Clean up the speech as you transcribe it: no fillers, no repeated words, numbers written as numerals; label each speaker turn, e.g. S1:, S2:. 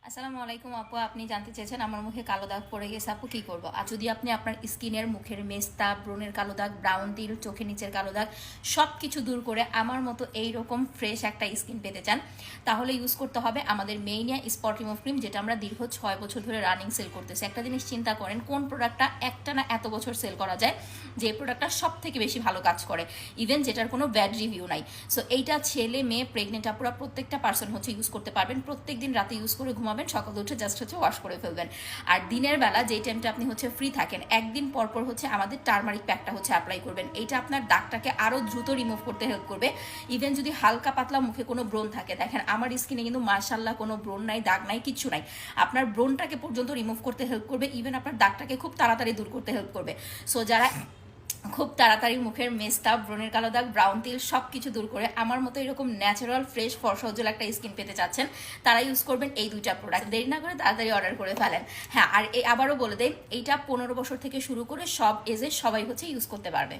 S1: আসসালামু আলাইকুম আপু, আপনি জানতে চেয়েছেন আমার মুখে কালো দাগ পড়ে গেছে আপু কি করব। আর যদি আপনি আপনার স্কিনের মুখের মেস্তা, ব্রণের কালো দাগ, ব্রাউন তিল, চোখের নিচের কালো দাগ সব কিছু দূর করে আমার মতো এইরকম ফ্রেশ একটা স্কিন পেতে চান, তাহলে ইউজ করতে হবে আমাদের মেইনিয়া স্পট রিমুভ ক্রিম, যেটা আমরা দীর্ঘ 6 বছর ধরে রানিং সেল করতেছি। একটা জিনিস চিন্তা করেন, কোন প্রোডাক্টটা একটা না এত বছর সেল করা যায়, যে প্রোডাক্টটা সব থেকে বেশি ভালো কাজ করে, ইভেন যেটার কোনো ব্যাড রিভিউ নাই। সো এইটা ছেলে মেয়ে প্রেগনেন্ট আপুরা প্রত্যেকটা পার্সন ইউজ করতে পারবেন। প্রত্যেক দিন রাতে ইউজ করে ঘুমাবেন, সকালে উঠে জাস্ট ওয়াশ করে ফেলবেন। আর দিনের বেলা যেই টাইমটা আপনি ফ্রি থাকেন, একদিন পরপর আমাদের টার্মারিক প্যাকটা অ্যাপ্লাই করবেন। এইটা আপনার দাগটাকে আরও দ্রুত রিমুভ করতে হেল্প করবে। ইভেন যদি হালকা পাতলা মুখে কোনো ব্রণ থাকে, দেখেন আমার স্কিনে কিন্তু মাশাল্লাহ কোনো ব্রণ নাই, দাগ নাই, কিচ্ছু নাই, আপনার ব্রণটাকে পর্যন্ত রিমুভ করতে হেল্প করবে। ইভেন আপনার দাগটাকে খুব তাড়াতাড়ি দূর করতে হেল্প করবে। সো যারা খুব তাড়াতাড়ি মুখের মেস্তা, ব্রণের কালো দাগ, ব্রাউন তিল সব কিছু দূর করে আমার মতো এরকম ন্যাচারাল ফ্রেশ ফর্সা উজ্জ্বল একটা স্কিন পেতে চাচ্ছেন, তারা ইউজ করবেন এই দুইটা প্রোডাক্ট। দেরি না করে তাড়াতাড়ি অর্ডার করে ফেলেন। হ্যাঁ, আর আবারও বলে দেই, এইটা 15 বছর থেকে শুরু করে সব এজে সবাই ইউজ করতে পারবে।